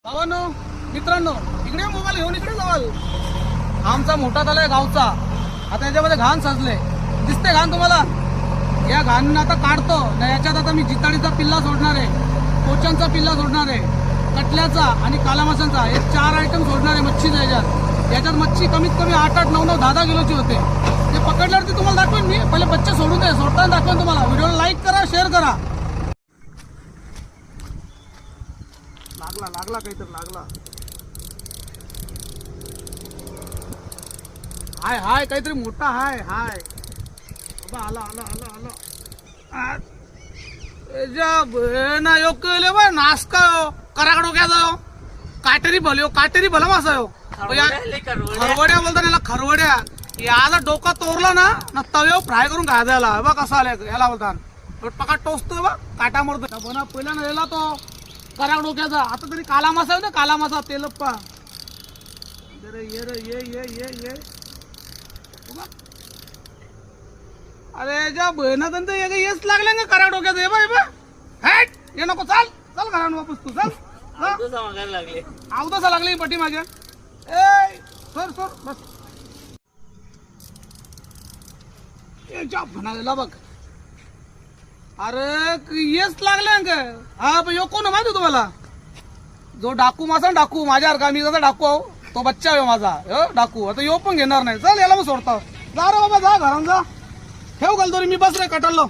भावांनो, मित्रांनो, इकडे मोबाईल घेऊन इकडे जावाल. आमचा मोठा झालाय गावचा. आता याच्यामध्ये घाण सजले, दिसते घाण तुम्हाला? या घाण आता काढतो ना. याच्यात आता मी जिताडीचा पिल्ला सोडणार आहे, कोचांचा पिल्ला सोडणार आहे, कटल्याचा आणि काला माशांचा, हे 4 आयटम सोडणार आहे मच्छीच्या याच्यात. याच्यात मच्छी कमीत कमी 8-8, 9-9, 10-10 किलोची होते. ते पकडल्यावरती तुम्हाला दाखवेन मी. पहिले बच्चे सोडून दे, सोडताना दाखवेन तुम्हाला. व्हिडिओला लाईक करा, शेअर करा. लागला काहीतरी लागला. हाय काहीतरी मोठा हाय. बाबा आला. ना योग केले बा नाश्ता करा डोक्याचा काटेरी भला मासा हो. खरवड्या बोलता याला खरवड्या. याला डोका तोरला ना तव्यावर फ्राय करून घा द्यायला. बा कसा आला याला बोलतात पका टोचतोय बा, काटा मरतो बना. पहिला ना याला तो करा डोक्याचा. आता तरी काला मासा आहे ना, काला मासा तेलप्पा. ये अरे ज्या बहिणात येच लागले ना करा डोक्यात. हे बा हॅट ये नको. चाल घरान वापस तू. चल अवदसा लागली पटी मागे. ए सर बस. म्हणाला बघ. अरे येच लागले का? हा यो कोण माहिती तुम्हाला? जो डाकू मासा डाकू माझ्यासारखा. मी कसा डाकू आहो, तो बच्चा आहे माझा डाकू. आता यो पण घेणार नाही. चल याला मग सोडतो. जा रे बाबा, जा घरात जा. ठेव घालतो रे मी. बस रे कटरलो.